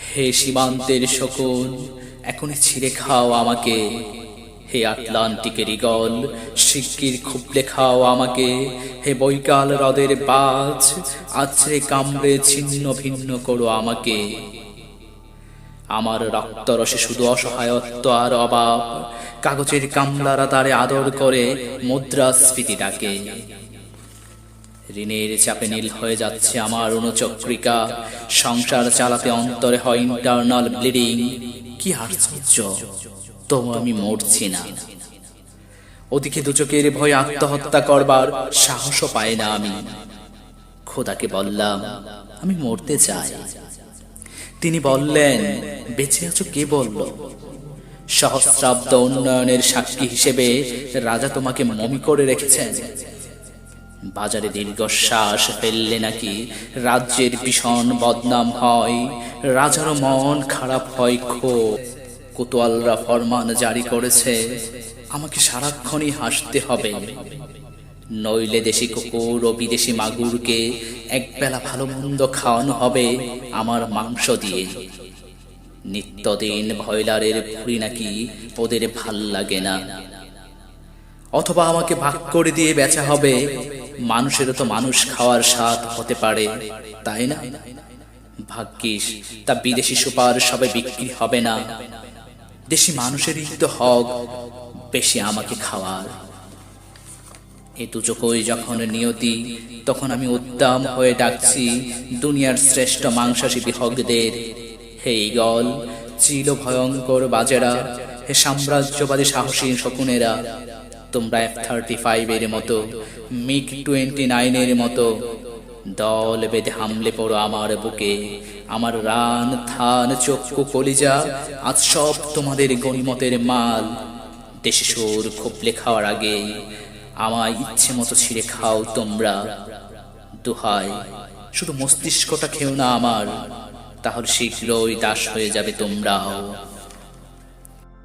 হে সীমান্তের শকুন, এখনই ছিঁড়ে খাও আমাকে। হে আটলান্টিকের ঈগল, শিগগির খুবলে খাও আমাকে। হে বৈকাল হ্রদের বাজ, আছড়ে কামড়ে ছিন্ন ভিন্ন করো আমাকে। আমার রক্তরসে শুধু অসহায়ত্ব আর অভাব, কাগজের কামলারা তারে আদর করে মুদ্রাস্ফীতি ডাকে। ঋণের চাপে নীল হয়ে যাচ্ছে আমার অনুচক্রিকা, সংসার চালাতে অন্তরে হয় ইন্টারনাল ব্লিডিং। কি আশ্চর্য, তবু আমি মরছি না। ওদিকে দুচোখের ভয়ে আত্মহত্যা করবার সাহসও পাই না আমি। খোদাকে বললাম আমি মরতে চাই। তিনি বললেন, বেঁচে আছো কে বলল? সহস্রাব্দ উন্নয়নের সাক্ষী হিসেবে রাজা তোমাকে মমি করে রেখেছেন। বাজারে দীর্ঘশ্বাস ফেললে নাকি রাজ্যের ভীষণ বদনাম হয়, রাজারও মন খারাপ হয়। কোতোয়ালরা ফরমান জারি করেছে, আমাকে সারাক্ষণই হাসতে হবে, নইলে দেশি কুকুর ও বিদেশি মাগুরকে একবেলা ভালো মন্দ খাওয়ানো হবে আমার মাংস দিয়ে। নিত্যদিন ভয়লারের ভুঁড়ি নাকি ওদের ভাল লাগে না। অথবা আমাকে ভাগ করে দিয়ে বেচা হবে। মানুষেরও তো মানুষ খাওয়ার স্বাদ হতে পারে, তাই না? ভাগ্যিস তা বিদেশি সুপার সবে বিক্রি হবে না। দেশি মানুষেরই তো হক বেশি আমাকে খাওয়ার। এ দুচোখই যখন নিয়তি, তখন আমি উদ্দাম হয়ে ডাকছি দুনিয়ার শ্রেষ্ঠ মাংসাশী বিহগদের। হে ঈগল, চিল ভয়ঙ্কর বাজেরা, হে সাম্রাজ্যবাদী সাহসী শকুনেরা, তোমরা F-35 এর মতো, MiG-29 এর মতো দল বেঁধে হামলে পড়ো আমার বুকে। আমার রান, থান, চক্ষু, কলিজা আজ সব তোমাদের গনিমতের মাল। দেশে সুর খুবলে খাওয়ার আগে আমায় ইচ্ছে মতো ছিঁড়ে খাও তোমরা। দোহাই, শুধু মস্তিষ্কটা খেও না আমার, তাহলে শীঘ্রই দাস হয়ে যাবে তোমরাও।